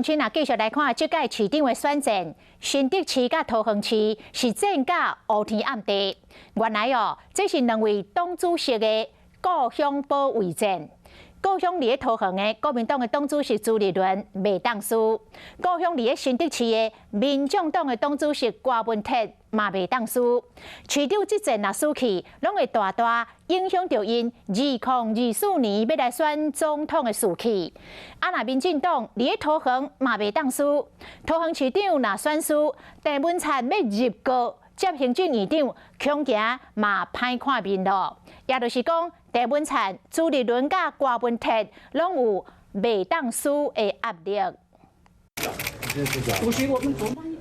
先啊，继续来看这届市长的选战，新竹市甲桃园市是战甲乌天暗地。原来这是两位党主席的故乡保卫战。故乡伫桃园的国民党的党主席朱立伦袂当输，故乡伫新竹市的民众党的党主席郭文铁嘛袂当输。市长这阵若输去，拢会大大影响到因2024年要来选总统的士气。若民进党伫桃园嘛袂当输，桃园市长若选输，郑文灿要入阁接行政院长，恐惊嘛歹看面咯。也就是讲，郑文灿、朱立伦甲郭文铁拢有袂当输的压力。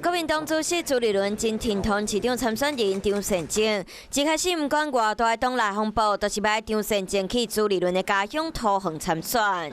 国民党主席朱立伦真挺同市长参选人张善政，一开始不管偌大的党内风暴，都是要张善政去朱立伦的家乡桃园参选。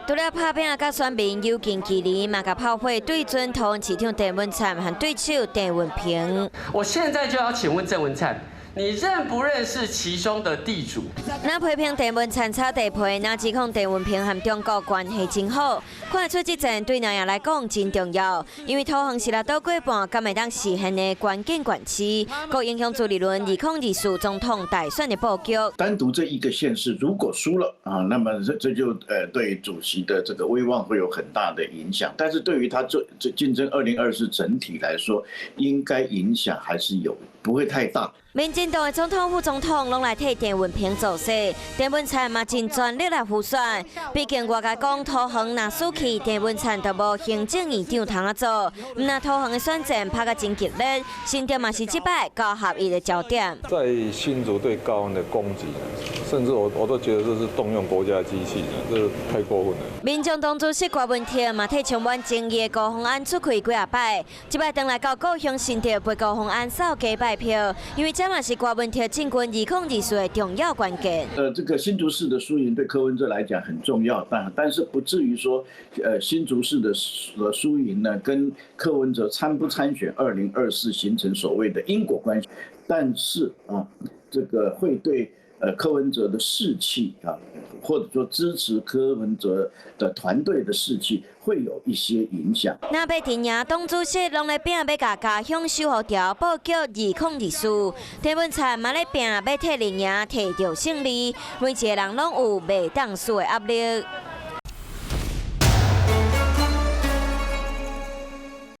除了拍拼甲选民有近距离，嘛甲炮火对准桃园市长郑文灿和对手郑文平。我现在就要请问郑文灿。 你认不认识其中的地主？那批评郑文灿炒地皮，那指控郑文平和中国关系真好，看得出这阵对两人来讲真重要。因为桃园是拉倒过半，敢会当实现的关键关系，佫影响朱立伦2024总统大选的布局。单独这一个县市如果输了啊，那么这就对主席的这个威望会有很大的影响。但是对于他这竞争2024整体来说，应该影响还是有，不会太大。 民进党的总统、副总统拢来替郑文平做事，郑文灿嘛真全力来辅选。毕竟我甲讲，桃园若输去，郑文灿就无行政院长通啊做。那桃园的选战拍个真激烈，新竹嘛是这摆高合一的焦点。在新竹对高雄的攻击，甚至我都觉得这是动用国家机器，这太过分了。民众党主席郭文铁嘛替充满争议的高虹安出开几啊摆，这摆登来到高雄新竹陪高虹安扫街拜票，因为这嘛是郭文铁进军2024的重要关键。这个新竹市的输赢对柯文哲来讲很重要，但是不至于说，新竹市的输赢呢，跟柯文哲参不参选2024形成所谓的因果关系。但是啊，这个会对柯文哲的士气啊，或者说支持柯文哲的团队的士气。 会有一些影响。那要镇压党主席，拢在拼要甲家乡守护条布局2024。郑文灿嘛咧拼要替连赢摕到胜利，每一个人拢有袂当输的压力。